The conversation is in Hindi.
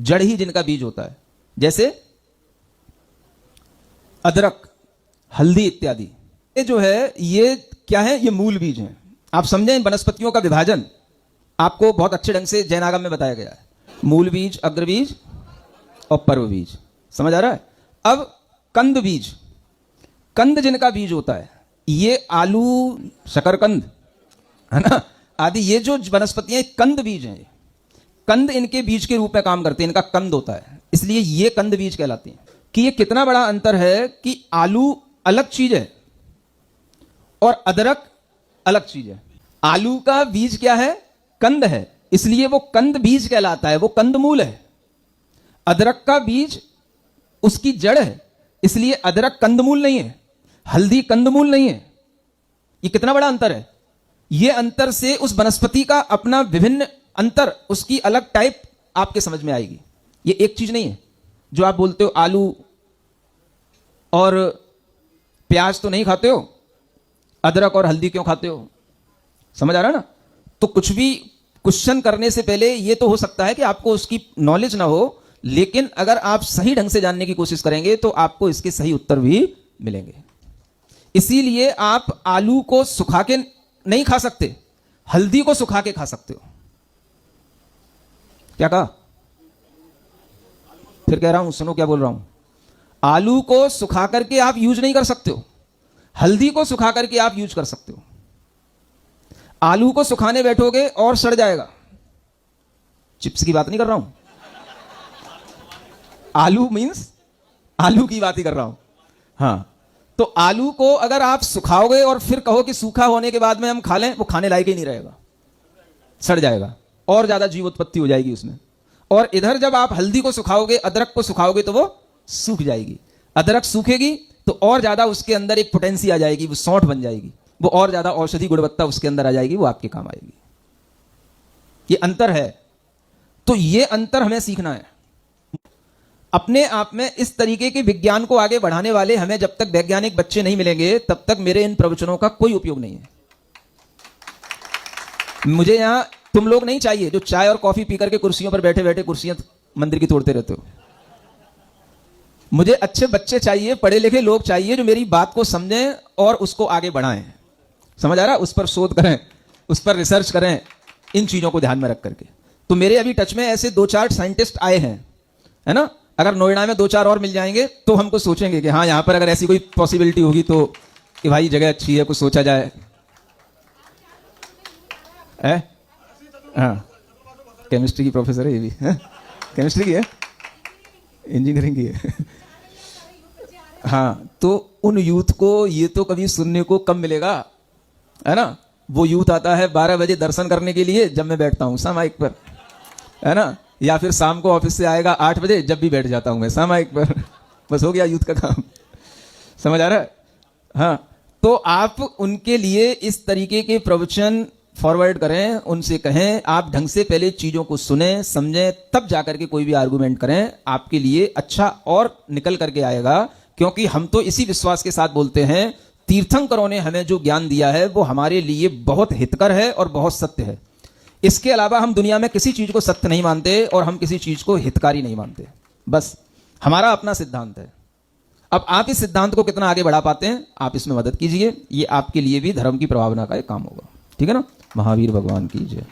जड़ ही जिनका बीज होता है, जैसे अदरक, हल्दी इत्यादि। ये जो है ये क्या है, ये मूल बीज हैं। आप समझें, वनस्पतियों का विभाजन आपको बहुत अच्छे ढंग से जैन आगम में बताया गया है। मूल बीज, अग्र बीज और पर्व बीज। समझ आ रहा है? अब कंद बीज, कंद जिनका बीज होता है, ये आलू, शकरकंद, है ना, आदि ये जो वनस्पतियां कंद बीज हैं, कंद इनके बीज के रूप में काम करते हैं, इनका कंद होता है, इसलिए ये कंद बीज कहलाती हैं। कि ये कितना बड़ा अंतर है कि आलू अलग चीज है और अदरक अलग चीज है। आलू का बीज क्या है, कंद है, इसलिए वो कंद बीज कहलाता है, वो कंद मूल है। अदरक का बीज उसकी जड़ है, इसलिए अदरक कंदमूल नहीं है, हल्दी कंदमूल नहीं है। ये कितना बड़ा अंतर है। ये अंतर से उस वनस्पति का अपना विभिन्न अंतर, उसकी अलग टाइप आपके समझ में आएगी। ये एक चीज नहीं है। जो आप बोलते हो आलू और प्याज तो नहीं खाते हो, अदरक और हल्दी क्यों खाते हो? समझ आ रहा है ना? तो कुछ भी क्वेश्चन करने से पहले ये तो हो सकता है कि आपको उसकी नॉलेज ना हो, लेकिन अगर आप सही ढंग से जानने की कोशिश करेंगे तो आपको इसके सही उत्तर भी मिलेंगे। इसीलिए आप आलू को सुखा के नहीं खा सकते, हल्दी को सुखा के खा सकते हो। क्या कहा? फिर कह रहा हूं, सुनो क्या बोल रहा हूं। आलू को सुखा करके आप यूज नहीं कर सकते हो, हल्दी को सुखा करके आप यूज कर सकते हो। आलू को सुखाने बैठोगे और सड़ जाएगा। चिप्स की बात नहीं कर रहा हूं, आलू मींस आलू की बात ही कर रहा हूं। हां, तो आलू को अगर आप सुखाओगे और फिर कहो कि सूखा होने के बाद में हम खा लें, वो खाने लायक ही नहीं रहेगा, सड़ जाएगा और ज्यादा जीवोत्पत्ति हो जाएगी उसमें। और इधर जब आप हल्दी को सुखाओगे, अदरक को सुखाओगे तो वो सूख जाएगी। अदरक सूखेगी तो और ज्यादा उसके अंदर एक पोटेंसी आ जाएगी, वो सौंठ बन जाएगी, वो और ज्यादा औषधि गुणवत्ता उसके अंदर आ जाएगी, वो आपके काम आएगी। ये अंतर है। तो ये अंतर हमें सीखना है। अपने आप में इस तरीके के विज्ञान को आगे बढ़ाने वाले हमें जब तक वैज्ञानिक बच्चे नहीं मिलेंगे, तब तक मेरे इन प्रवचनों का कोई उपयोग नहीं है। मुझे यहां तुम लोग नहीं चाहिए जो चाय और कॉफी पी करके कुर्सियों पर बैठे बैठे कुर्सियां मंदिर की तोड़ते रहते हो। मुझे अच्छे बच्चे चाहिए, पढ़े लिखे लोग चाहिए, जो मेरी बात को समझें और उसको आगे बढ़ाएं। समझ आ रहा? उस पर शोध करें, उस पर रिसर्च करें, इन चीजों को ध्यान में रख करके। तो मेरे अभी टच में ऐसे 2-4 साइंटिस्ट आए हैं, है ना। अगर नोएडा में 2-4 और मिल जाएंगे तो हमको सोचेंगे कि हाँ, यहां पर अगर ऐसी कोई पॉसिबिलिटी होगी तो कि भाई जगह अच्छी है, कुछ सोचा जाए। हाँ, केमिस्ट्री की प्रोफेसर है ये भी, केमिस्ट्री की है, इंजीनियरिंग की है। हाँ, तो उन यूथ को ये तो कभी सुनने को कम मिलेगा, है ना। वो यूथ आता है 12 बजे दर्शन करने के लिए, जब मैं बैठता हूँ सामायिक पर, है ना, या फिर शाम को ऑफिस से आएगा 8 बजे, जब भी बैठ जाता हूं मैं सामायिक पर। बस हो गया यूथ का काम। समझ आ रहा है? हाँ, तो आप उनके लिए इस तरीके के प्रवचन फॉरवर्ड करें, उनसे कहें आप ढंग से पहले चीजों को सुने, समझें, तब जाकर के कोई भी आर्गुमेंट करें। आपके लिए अच्छा और निकल करके आएगा। क्योंकि हम तो इसी विश्वास के साथ बोलते हैं, तीर्थंकरों ने हमें जो ज्ञान दिया है वो हमारे लिए बहुत हितकर है और बहुत सत्य है। इसके अलावा हम दुनिया में किसी चीज को सत्य नहीं मानते और हम किसी चीज को हितकारी नहीं मानते। बस हमारा अपना सिद्धांत है। अब आप इस सिद्धांत को कितना आगे बढ़ा पाते हैं, आप इसमें मदद कीजिए। ये आपके लिए भी धर्म की प्रभावना का एक काम होगा। ठीक है ना। महावीर भगवान की जय।